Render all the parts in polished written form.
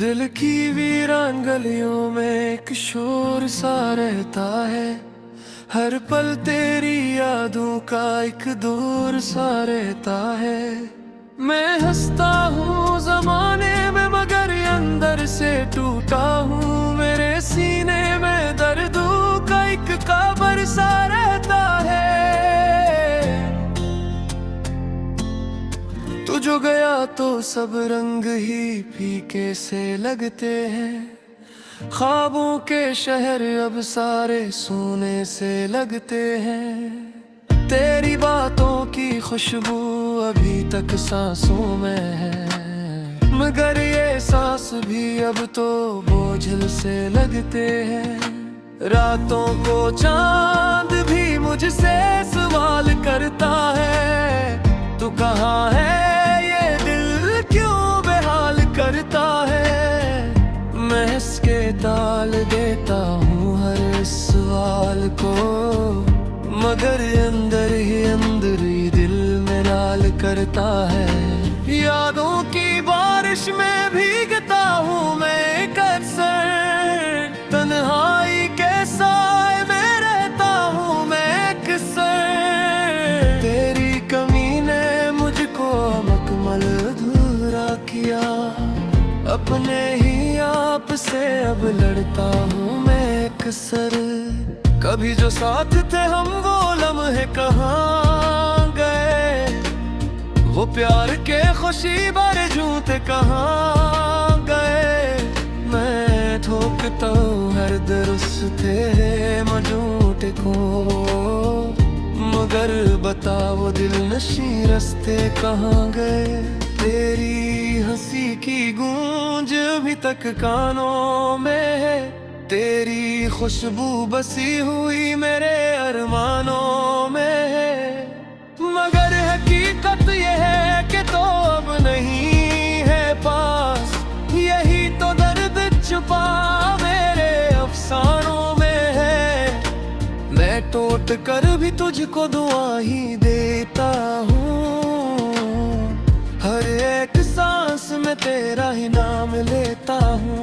दिल की वीरान गलियों में एक शोर सा रहता है। हर पल तेरी यादों का एक दौर सा रहता है। मैं हंसता हूँ जमाने में मगर अंदर से टूटा हूँ। मेरे सीने में दर्दों का एक कब्र सा रहता है। तू जो गया तो सब रंग ही फीके से लगते हैं। ख्वाबों के शहर अब सारे सोने से लगते हैं। तेरी बातों की खुशबू अभी तक सांसों में है, मगर ये सांस भी अब तो बोझल से लगते हैं। रातों को चांद भी मुझसे सवाल करता है, तू कहाँ है ये दिल क्यों बेहाल करता है। मैं हंस के टाल देता हूँ हर सवाल को, मगर अंदर ही दिल में लाल करता है। यादों की बारिश में भीगता हूँ मैं अक्सर, तन्हाई के साए में रहता हूँ मैं अक्सर। तेरी कमी ने मुझको मकमल अधूरा किया, अपने ही आप से अब लड़ता हूँ मैं अक्सर। कभी जो साथ थे हम वो लम्हे कहाँ गए, वो प्यार के खुशी भरे झूठे कहाँ गए। मैं ठोकता हूँ हर दुरुस्ते मझूटे को, मगर बता वो दिल नशी रास्ते कहाँ गए। तेरी हंसी की गूंज अभी तक कानों में है, तेरी खुशबू बसी हुई मेरे अरमानों में है। मगर हकीकत ये है कि तो अब नहीं है पास, यही तो दर्द छुपा मेरे अफसानों में है। मैं टूट कर भी तुझको दुआ ही देता हूँ, हर एक सांस में तेरा ही नाम लेता हूँ।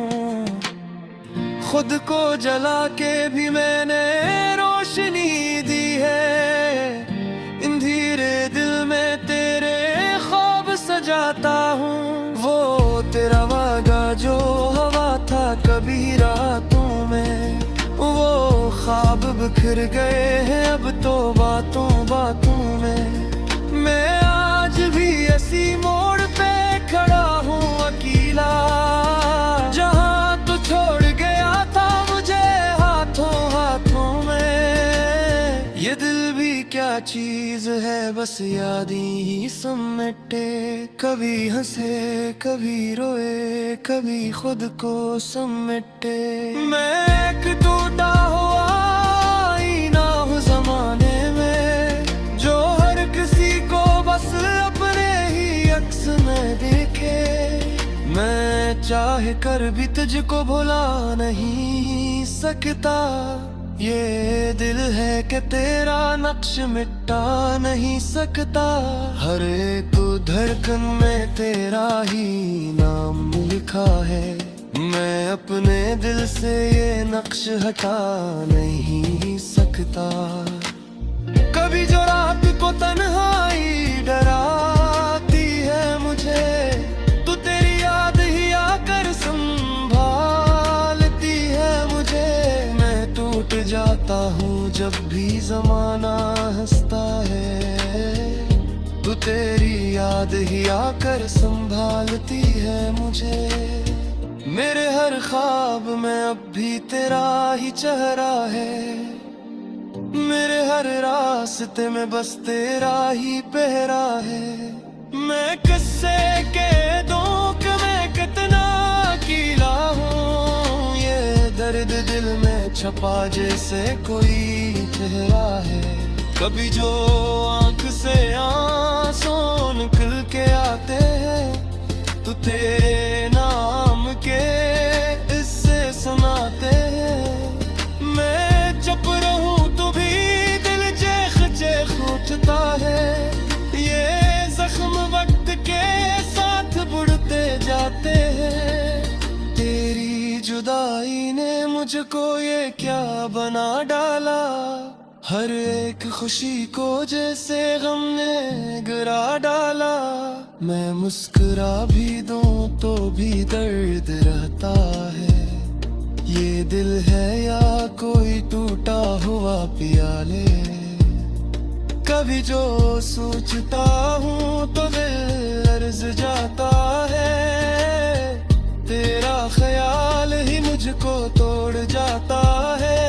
खुद को जला के भी मैंने रोशनी दी है, इन धीरे दिल में तेरे ख्वाब सजाता हूँ। वो तेरा वादा जो हवा था कभी रातों में, वो ख्वाब बिखर गए हैं अब तो बातों बातों में। मैं आज भी ऐसी मोड़ पे खड़ा हूँ अकेला, जहाँ तू छोड़ गया था मुझे हाथों हाथों में। ये दिल भी क्या चीज है बस याद ही समेटे, कभी हंसे कभी रोए कभी खुद को समेटे। मैं एक टूटा हुआ आईना हूँ जमाने में, जो हर किसी को बस अपने ही अक्स में देखे। मैं चाह कर भी तुझको भुला नहीं सकता, ये दिल है कि तेरा नक्श मिटा नहीं सकता। हर एक धड़कन में तेरा ही नाम लिखा है, मैं अपने दिल से ये नक्श हटा नहीं सकता। कभी जो रात को तन्हाई डराती है मुझे, तू तेरी याद ही आकर संभालती है मुझे। मैं टूट जाता हूँ जब भी जमाना हंसता है, तू तेरी याद ही आकर संभालती है मुझे। मेरे हर ख्वाब में अब भी तेरा ही चेहरा है, मेरे हर रास्ते में बस तेरा ही पहरा है। मैं किस्से के दुख में कितना अकेला हूँ, ये दर्द दिल में छपा जैसे कोई चेहरा है। कभी जो आंख से आंसू निकल के आते हैं, तो तेरे नाम के इससे सुनाते हैं। मैं चुप रहूं तो भी दिल चेख चेख उठता है, ये जख्म वक्त के साथ बुढ़ते जाते हैं। को ये क्या बना डाला, हर एक खुशी को जैसे गम ने गिरा डाला। मैं मुस्कुरा भी दूं तो भी दर्द रहता है, ये दिल है या कोई टूटा हुआ प्याले। कभी जो सोचता हूँ तो दिल लर्ज जाता है, तेरा ख्याल ही मुझको तोड़ जाता है।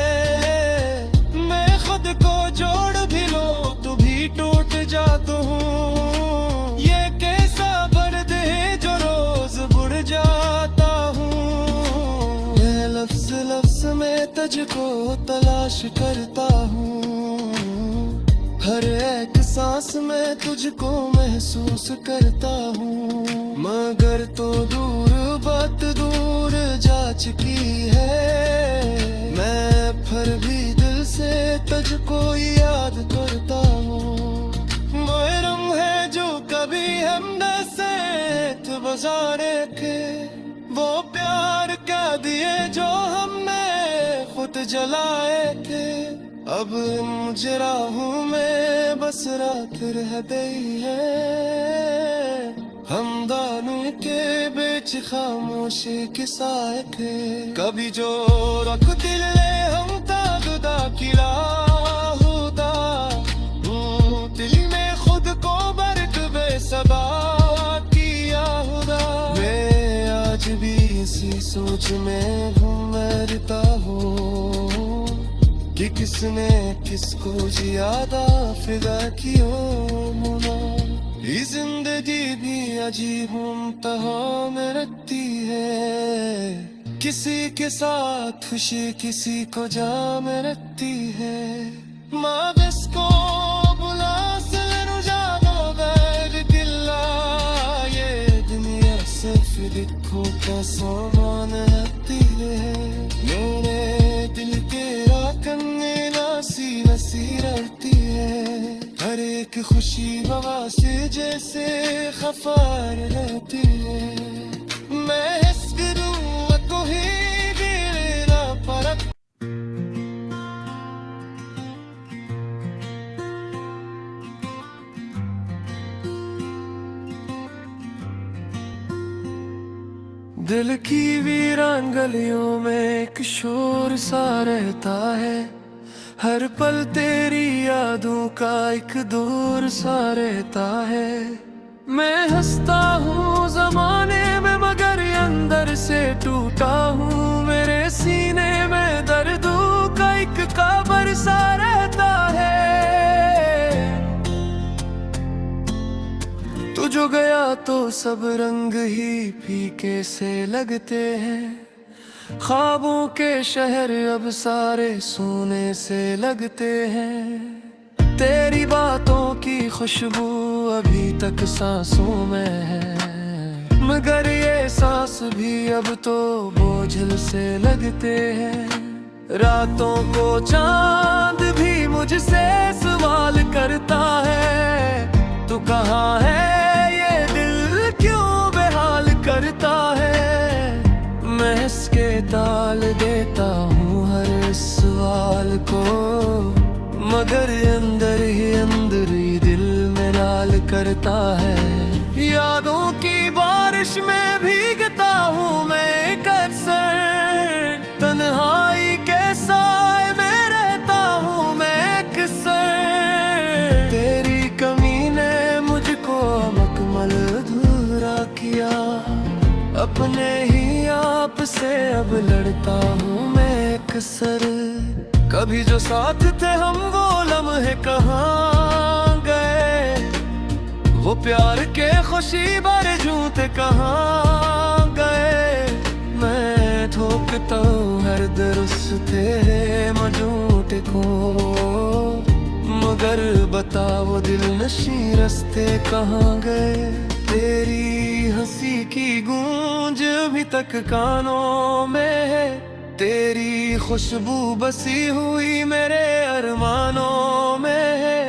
मैं खुद को जोड़ भी लो तो भी टूट जाता हूँ, ये कैसा दर्द है जो रोज बुढ़ जाता हूँ। मैं लफ्ज लफ्ज में तुझको तलाश करता हूँ, हर एक सांस में तुझको महसूस करता हूँ। मगर तो दूर बात दूर जा चुकी है, मैं फिर भी दिल से तुझको याद करता हूँ। मरम है जो कभी हमने साथ गुजारे थे, वो प्यार क्या दिए जो हमने खुद जलाए थे। अब मुझे राहों में बस रात रह गई है, हम दोनों के बीच खामोशी किस्से थे। कभी जो रख दिल हम जुदा किला होता, दिल में खुद को बर्क बेसबा किया होता। मैं आज भी इसी सोच में घूमता हूँ कि किसने किसको ज्यादा फिदा किया होना। ये जिंदगी भी अजीब इम्तिहा में रखती है, किसी के साथ खुशी किसी को जाम रखती है। माँ को बुला से रुझानो बैग दिला, ये दुनिया सिर्फ दिखो का सामान रखती है। मेरे दिल तेरा कन्ने नासी नसी रहती है, हर एक खुशी हवा से जैसे खफार रहती है। मैं हंस करूँ तो ही दिल ना परख। दिल की वीरान गलियों में एक शोर सा रहता है, हर पल तेरी यादों का एक दौर सा रहता है। मैं हंसता हूँ जमाने में मगर अंदर से टूटा हूँ, मेरे सीने में दर्दों का एक कब्र सा रहता है। तू जो गया तो सब रंग ही फीके से लगते हैं, ख्वाबों के शहर अब सारे सोने से लगते हैं। तेरी बातों की खुशबू अभी तक सांसों में है, मगर ये सांस भी अब तो बोझल से लगते हैं। रातों को चांद भी मुझसे सवाल करता है, तू कहाँ है ये दिल क्यों बेहाल करता है। मैं इसके ताल देता हूँ हर सवाल को, मगर अंदर ही दिल में लाल करता है। यादों की बारिश में भीगता हूँ मैं अक्सर, तन्हाई के साए में रहता हूँ मैं अक्सर। तेरी कमी ने मुझको मकमल अधूरा किया, अपने ही आप से अब लड़ता हूँ मैं अक्सर। कभी जो साथ थे हम वो लम्हे कहाँ गए, वो प्यार के खुशी भरे झूठे कहाँ गए। मैं ठोकता हूँ हर दुरुस्ते मझूटे को, मगर बता वो दिल नशी रास्ते कहाँ गए। तेरी हंसी की गूंज अभी तक कानों में है, तेरी खुशबू बसी हुई मेरे अरमानों में है।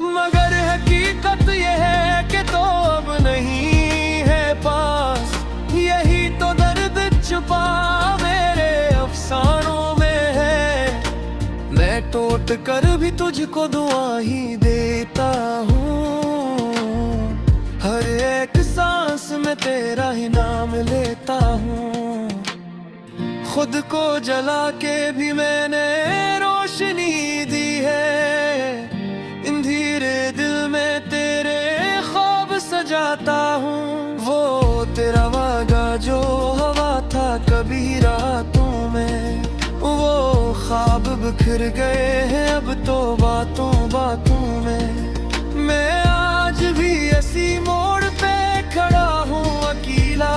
मगर हकीकत ये है कि तो अब नहीं है पास, यही तो दर्द छुपा मेरे अफसानों घुट कर भी तुझको दुआ ही देता हूँ। हर एक सांस में तेरा ही नाम लेता हूँ। खुद को जला के भी मैंने रोशनी दी है। इन धीरे दिल में तेरे ख्वाब सजाता हूँ। वो तेरा वादा जो हवा था कभी रातों में, वो ख्वाब बिखर गए हैं अब तो बातों बातों में। मैं आज भी ऐसी मोड़ पे खड़ा हूँ अकेला,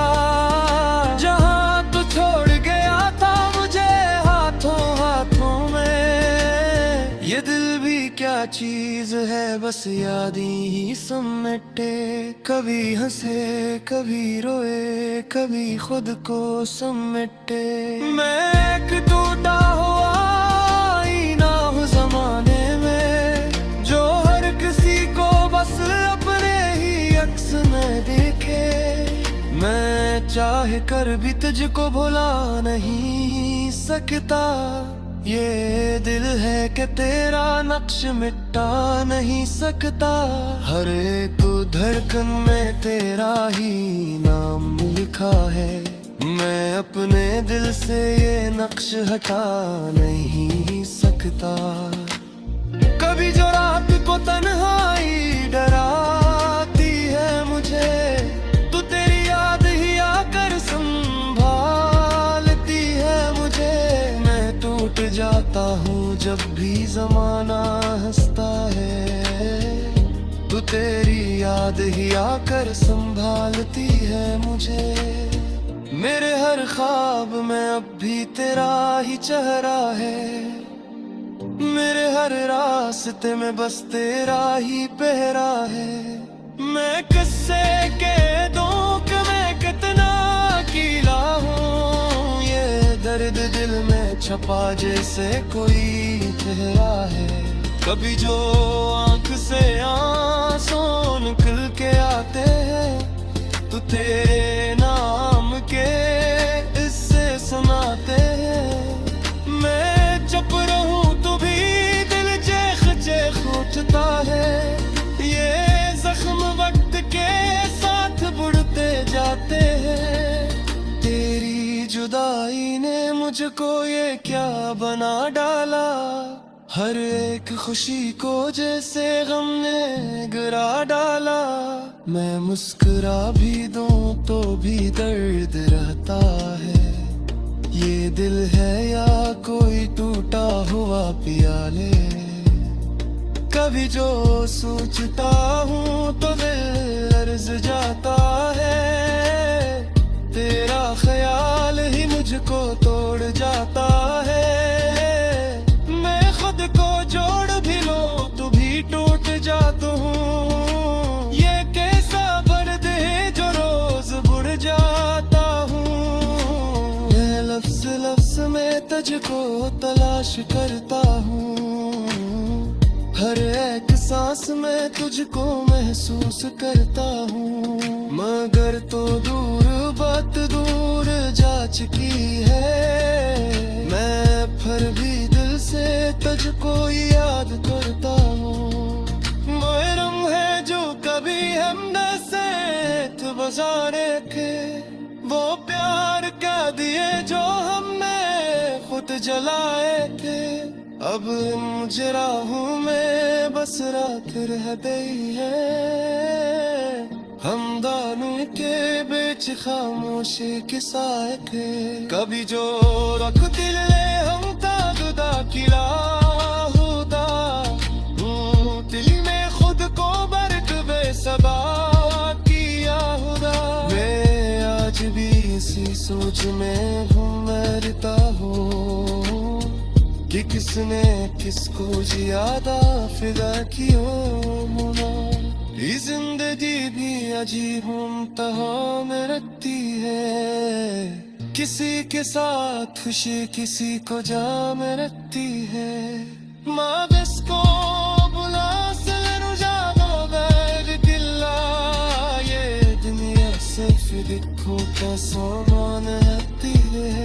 जहाँ तू छोड़ गया था मुझे हाथों हाथों में। ये दिल भी क्या चीज है बस यादें ही समेटे, कभी हंसे कभी रोए कभी खुद को समेटे। मैं एक टूटा हुआ आईना हूँ जमाने में, जो हर किसी को बस अपने ही अक्स में देखे। मैं चाह कर भी तुझको भुला नहीं सकता, ये दिल है कि तेरा नक्श मिटा नहीं सकता। हर एक धड़कन में तेरा ही नाम लिखा है, मैं अपने दिल से ये नक्श हटा नहीं सकता। कभी जो रात को तन्हाई डराती है मुझे, तू तेरी याद ही आकर संभालती है मुझे। मैं टूट जाता हूँ जब भी जमाना हंसता है, तू तेरी याद ही आकर संभालती है मुझे। मेरे हर ख्वाब में अब भी तेरा ही चेहरा है, मेरे हर रास्ते में बस तेरा ही पहरा है। मैं किससे कह दूं कि मैं कितना अकेला हूँ, ये दर्द दिल में छपा जैसे कोई चेहरा है। कभी जो आंख से आंसू निकल के आते हैं, तो तेरे नाम के इससे सुनाते हैं। मैं चुप रहूं तो भी दिल चेख चेख उठता है, ये जख्म वक्त के साथ बुढ़ते जाते हैं। तेरी जुदाई ने मुझको ये क्या बना डाला, हर एक खुशी को जैसे गम ने गिरा डाला। मैं मुस्कुरा भी दूं तो भी दर्द रहता है, ये दिल है या कोई टूटा हुआ प्याले। कभी जो सोचता हूँ तो दिल लर्ज जाता है, तेरा ख्याल ही मुझको तोड़ जाता है। मैं खुद को जोड़ भी लो तो भी टूट जाता हूँ, ये कैसा दर्द है जो रोज बुढ़ जाता हूँ। मैं लफ्ज लफ्ज में तुझको तलाश करता हूँ, हर एक सांस में तुझको महसूस करता हूँ। मगर तो दूर बात दूर जा चुकी है, मैं फिर भी दिल से तुझको याद करता हूँ। मरम है जो कभी हमने साथ गुजारे थे, वो प्यार क्या दिए जो हमने खुद जलाए थे। अब मुझे राहों में बस रात रह गई है, हम दोनों के बीच खामोशी किस्सा थे। कभी जो रख दिल हम था जुदा किला होता, दिल में खुद को बर्क बेसबा किया होगा। मैं आज भी इसी सोच में घूमता हूँ कि किसने किसको ज्यादा फिदा किया होना। ये जिंदगी भी अजीब इम्तिहान में रखती है, किसी के साथ खुशी किसी को जाम रखती है। माँ को बुला से रुझानो बैग दिल्ला, ये दुनिया सिर्फ दिखो का सामान रखती है।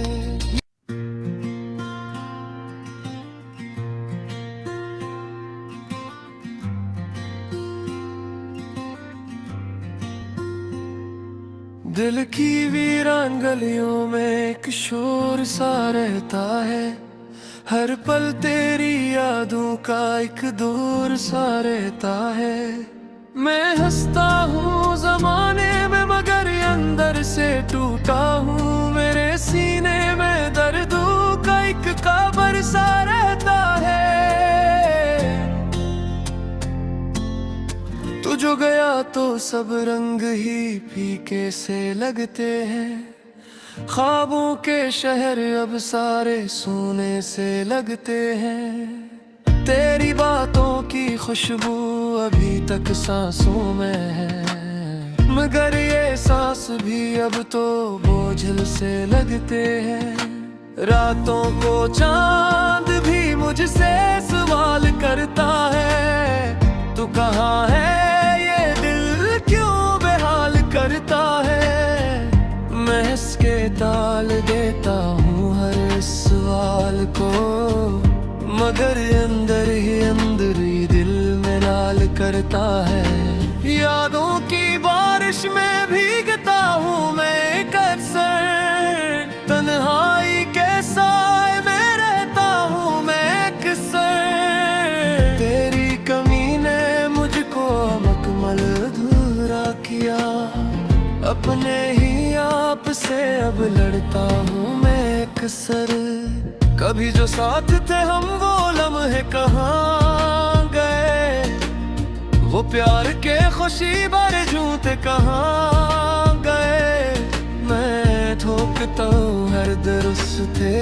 दिल की वीरान गलियों में एक शोर सा रहता है, हर पल तेरी यादों का एक दौर सा रहता है। मैं हंसता हूँ जमाने में मगर अंदर से टूटा हूँ, मेरे सीने में दर्दों का एक कब्र सा रहता है। तू जो गया तो सब रंग ही फीके से लगते हैं, ख्वाबों के शहर अब सारे सोने से लगते हैं। तेरी बातों की खुशबू अभी तक सांसों में है, मगर ये सांस भी अब तो बोझल से लगते हैं। रातों को चांद भी मुझसे सवाल करता है, तू कहाँ है ये दिल क्यों बेहाल करता है। मैं हंस के ताल देता हूँ हर सवाल को, मगर अंदर ही दिल में लाल करता है। यादों की बारिश में भीगता हूँ मैं अक्सर, तन्हाई के साए में रहता हूँ मैं अक्सर। तेरी कमी ने मुझको मुकम्मल अधूरा किया, अपने ही आप से अब लड़ता हूँ मैं अक्सर। कभी जो साथ थे हम वो लम्हे कहाँ गए, वो प्यार के खुशी भरे झूठे कहाँ गए। मैं ठोकता हूँ हर दुरुस्ते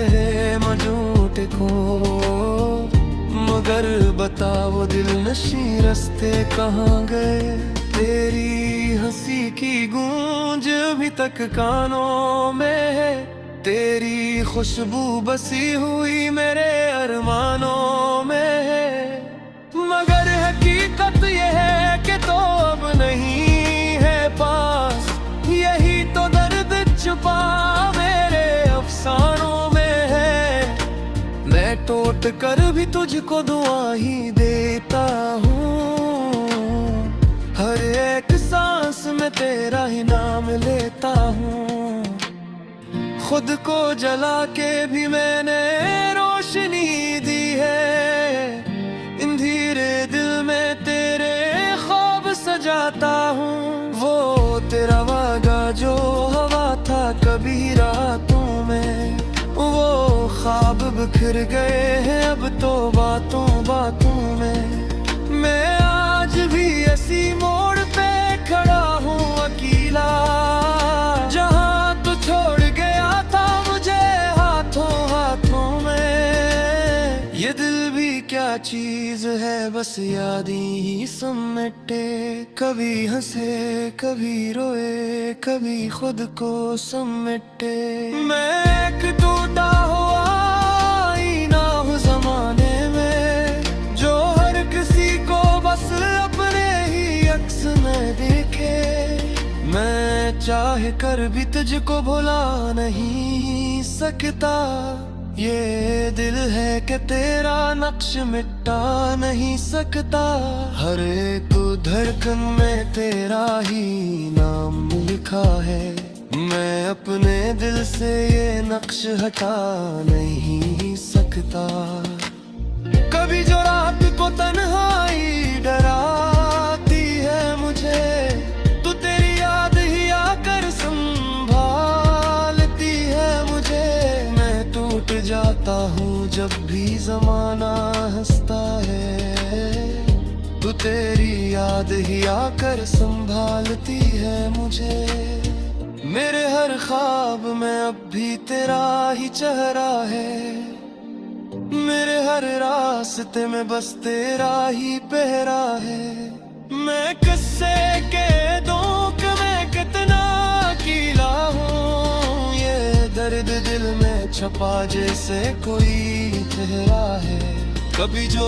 मझूठे को, मगर बता वो दिल नशी रास्ते कहाँ गए। तेरी हंसी की गूंज अभी तक कानों में है, तेरी खुशबू बसी हुई मेरे अरमानों में है। मगर हकीकत ये है कि तो अब नहीं है पास, यही तो दर्द छुपा मेरे अफसानों में है। मैं टूट कर भी तुझको दुआ ही देता हूँ, हर एक सांस में तेरा ही नाम लेता हूँ। खुद को जला के भी मैंने रोशनी दी है, इन धीरे दिल में तेरे ख्वाब सजाता हूँ। वो तेरा वादा जो हवा था कभी रातों में, वो ख्वाब बिखर गए हैं अब तो बातों बातों में। मैं आज भी ऐसी मोड़ पे खड़ा हूँ अकेला, जहाँ तू छोड़ गया था मुझे हाथों हाथों में। ये दिल भी क्या चीज है बस यादें ही समेटे, कभी हंसे कभी रोए कभी खुद को समेटे। मैं एक टूटा हुआ आईना हूँ जमाने में, जो हर किसी को बस अपने ही अक्स में देखे। मैं चाह कर भी तुझको भुला नहीं सकता, ये दिल है कि तेरा नक्श मिटा नहीं सकता। हर एक धड़कन में तेरा ही नाम लिखा है, मैं अपने दिल से ये नक्श हटा नहीं सकता। कभी जो रात को तन्हाई डराती है मुझे, तो तेरी याद ही आकर संभालती है मुझे। मैं टूट जाता हूँ जब भी जमाना हंसता है, तो तेरी याद ही आकर संभालती है मुझे। मेरे हर ख्वाब में अब भी तेरा ही चेहरा है, मेरे हर रास्ते में बस तेरा ही पहरा है। मैं किससे कह दूं कि मैं कितना अकेला हूँ, ये दर्द दिल में छपा जैसे कोई चेहरा है। कभी जो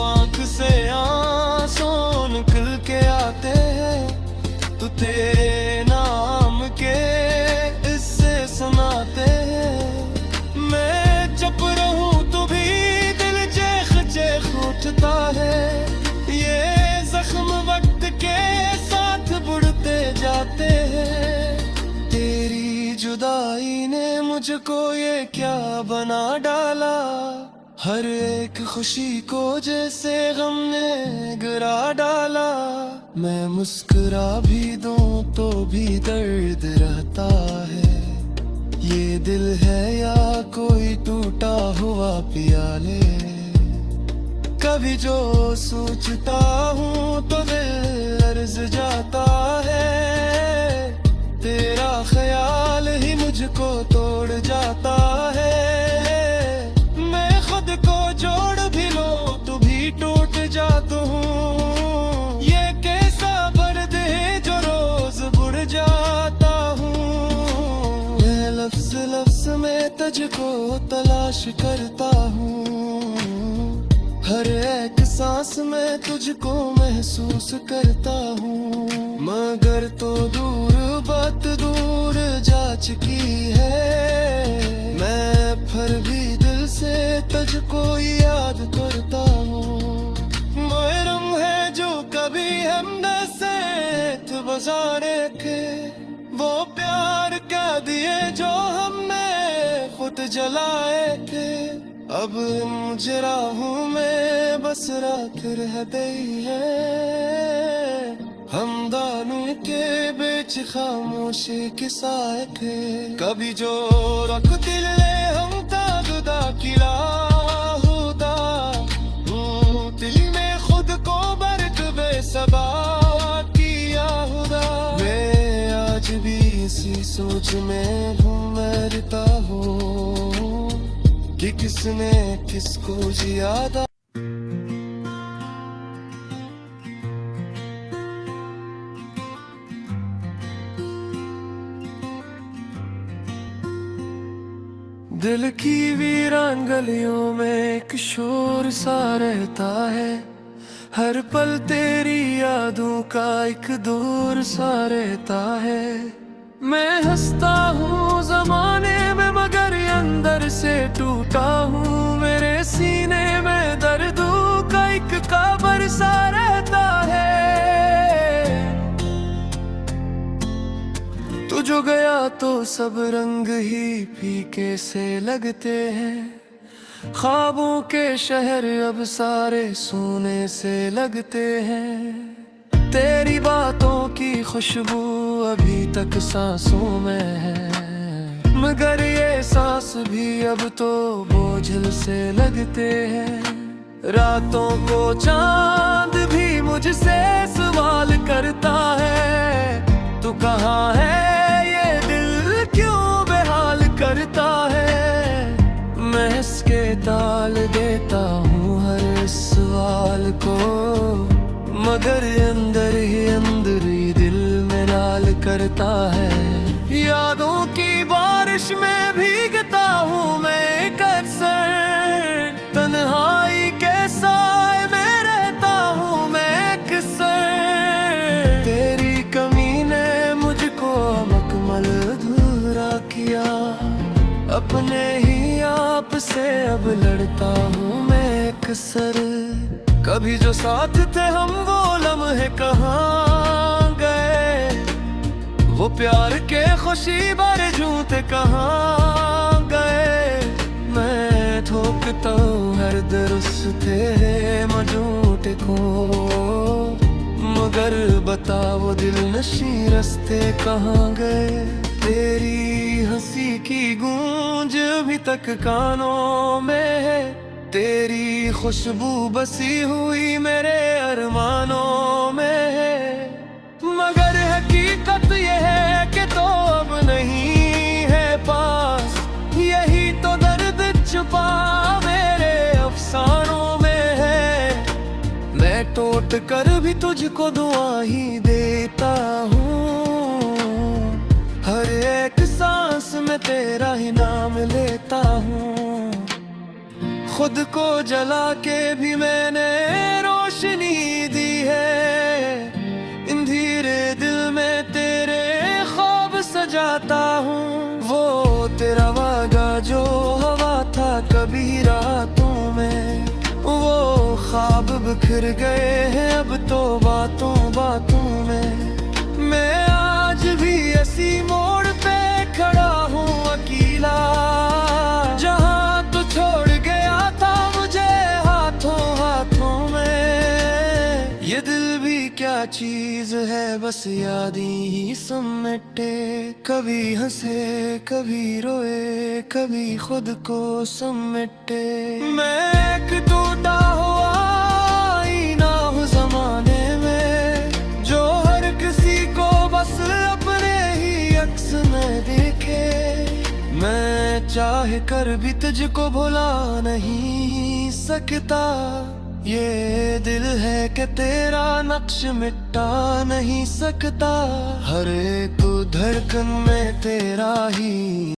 आंख से आंसू निकल के आते हैं, तो तेरे नाम के इससे सुनाते हैं। मैं चुप रहूं तो भी दिल चेख चेख उठता है, ये जख्म वक्त के साथ बुढ़ते जाते हैं। मुझको ये क्या बना डाला। हर एक खुशी को जैसे गम ने गिरा डाला। मैं मुस्कुरा भी दूं तो भी दर्द रहता है। ये दिल है या कोई टूटा हुआ प्याले। कभी जो सोचता हूँ तो दिल लर्ज़ जाता है। तेरा ख्याल ही मुझको तोड़ जाता है। मैं खुद को जोड़ भी लो तो भी टूट जाता हूँ। ये कैसा दर्द है जो रोज बुढ़ जाता हूँ। मैं लफ्ज़ लफ्ज़ में तुझको तलाश करता हूँ। हर एक सांस में तुझको महसूस करता हूँ। मगर तो दूर बात दूर जा चुकी है। मैं फिर भी दिल से तुझको याद करता हूँ। मरम है जो कभी हमने साथ गुज़ारे थे। वो प्यार क्या दिए जो हमने खुद जलाए थे। अब मुझे राहों में बस रात रह गई है। हम दानों के बीच खामोशी के साए थे। कभी जो रख दिल ले हम तागदा किला होता। दिल में खुद को बर्क बेसबा किया होता। मैं आज भी इसी सोच में घूमता हूँ कि किसने किसको ज्यादा। दिल की वीरान गलियों में एक शोर सा रहता है। हर पल तेरी यादों का एक दौर सा रहता है। मैं हंसता हूँ जमाने में मगर अंदर से टूटा हूँ। मेरे सीने में दर्दों का एक कब्र सा रहता है। तू जो गया तो सब रंग ही फीके से लगते हैं। ख्वाबों के शहर अब सारे सोने से लगते हैं। तेरी बातों की खुशबू अभी तक सांसों में है। मगर ये सांस भी अब तो बोझल से लगते हैं। रातों को चांद भी मुझसे सवाल करता है। तू कहाँ है ये दिल क्यों बेहाल करता है। मैं हंस के टाल देता हूँ हर सवाल को। मगर अंदर ही दिल में लाल करता है। यादों की बारिश में भीगता हूँ मैं अक्सर। तन्हाई के साए में रहता हूँ मैं अक्सर। तेरी कमी ने मुझको मुकम्मल अधूरा किया। अपने ही आप से अब लड़ता हूँ मैं अक्सर। कभी जो साथ थे हम वो लम्हे कहाँ गए। वो प्यार के खुशी भरे झूठे कहाँ गए। मैं ठोकता हूँ हर दुरुस्ते मझूठे को। मगर बता वो दिल नशी रास्ते कहाँ गए। तेरी हंसी की गूंज अभी तक कानों में है। तेरी खुशबू बसी हुई मेरे अरमानों में है। मगर हकीकत ये है कि तो अब नहीं है पास। यही तो दर्द छुपा मेरे अफसानों में है। मैं टूट कर भी तुझको दुआ ही देता हूँ। हर एक सांस में तेरा ही नाम लेता हूँ। खुद को जला के भी मैंने रोशनी दी है। इन धीरे दिल में तेरे ख्वाब सजाता हूँ। वो तेरा वादा जो हवा था कभी रातों में। वो ख्वाब बिखर गए हैं अब तो बातों बातों में। मैं आज भी ऐसी मोड़ पे खड़ा हूँ अकेला। क्या चीज है, बस याद ही समेटे। कभी हंसे कभी रोए, कभी खुद को समेटे। मैं एक टूटा हुआ आईना हूँ जमाने में, जो हर किसी को बस अपने ही अक्स में देखे। मैं चाह कर भी तुझको भुला नहीं सकता, ये दिल है कि तेरा नक्श मिटा नहीं सकता। हर एक धड़कन में तेरा ही